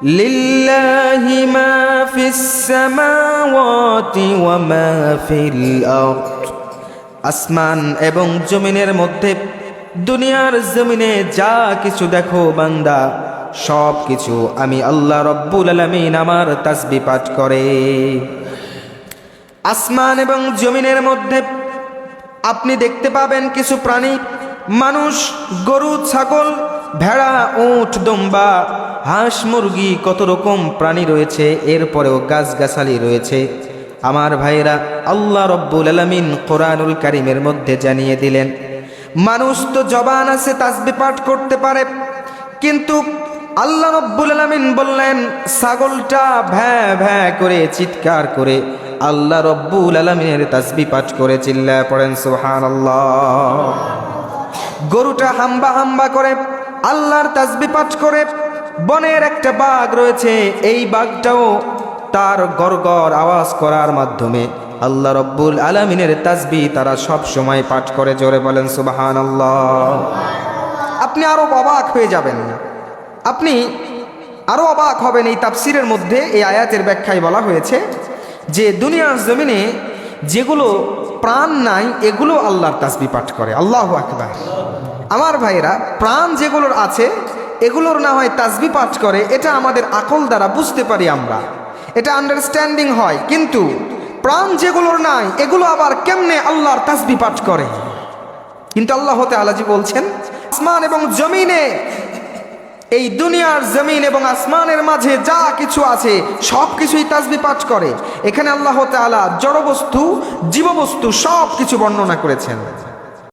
লিল্লাহি মা ফিস সামাওয়াতি ওয়া মা ফিল আরদ। আসমান এবং জমিনের মধ্যে, দুনিয়ার জমিনে যা কিছু দেখো বান্দা, সব কিছু আমি আল্লাহ রব্বুল আলামিন আমার তাসবিহ পাঠ করে। আসমান এবং জমিনের মধ্যে আপনি দেখতে পাবেন কিছু প্রাণী, মানুষ, গরু, ছাগল, ভেড়া, উট, দম্বা, হাঁস, মুরগি, কত রকম প্রাণী রয়েছে। এরপরেও গাছগাছালি রয়েছে। আমার ভাইরা, আল্লাহ রব্বুল আলামিন কোরআনুল কারীমের মধ্যে জানিয়ে দিলেন, মানুষ তো জবান আছে, তাসবিহ পাঠ করতে পারে, কিন্তু আল্লাহ রব্বুল আলামিন বললেন ছাগলটা ভ্যাঁ ভ্যাঁ করে চিৎকার করে আল্লাহ রব্বুল আলামিনের তাসবিহ পাঠ করে, চিল্লায় পড়েন সুবহানাল্লাহ। গরুটা হাম্বা হাম্বা করে আল্লাহর তাসবিহ পাঠ করে। বনের একটা বাঘ রয়েছে, এই বাঘটাও তার গড়গড় আওয়াজ করার মাধ্যমে আল্লাহ রব্বুল আলামিনের তাসবিহ তারা সব সময় পাঠ করে। জোরে বলেন সুবহানাল্লাহ। আপনি আরো অবাক হয়ে যাবেন, আপনি আরো অবাক হবেন। এই তাফসিরের মধ্যে এই আয়াতের ব্যাখ্যায় বলা হয়েছে যে দুনিয়ার জমিনে যেগুলো প্রাণ নাই এগুলো আল্লাহর তাসবিহ পাঠ করে। আল্লাহু আকবার। আমার ভাইরা, প্রাণ যেগুলোর আছে এগুলোর না হয় তাসবিহ পাঠ করে, এটা আমাদের আকল দ্বারা বুঝতে পারি আমরা, এটা আন্ডারস্ট্যান্ডিং হয়, কিন্তু প্রাণ যেগুলোর নাই এগুলো আবার কেমনে আল্লাহর তাসবিহ পাঠ করে? কিন্তু আল্লাহ তাআলা জি বলছেন, আসমান এবং জমিনে, এই দুনিয়ার জমিন এবং আসমানের মাঝে যা কিছু আছে সব কিছুই তাসবিহ পাঠ করে। এখানে আল্লাহ তাআলা জড়বস্তু, জীববস্তু সব কিছু বর্ণনা করেছেন।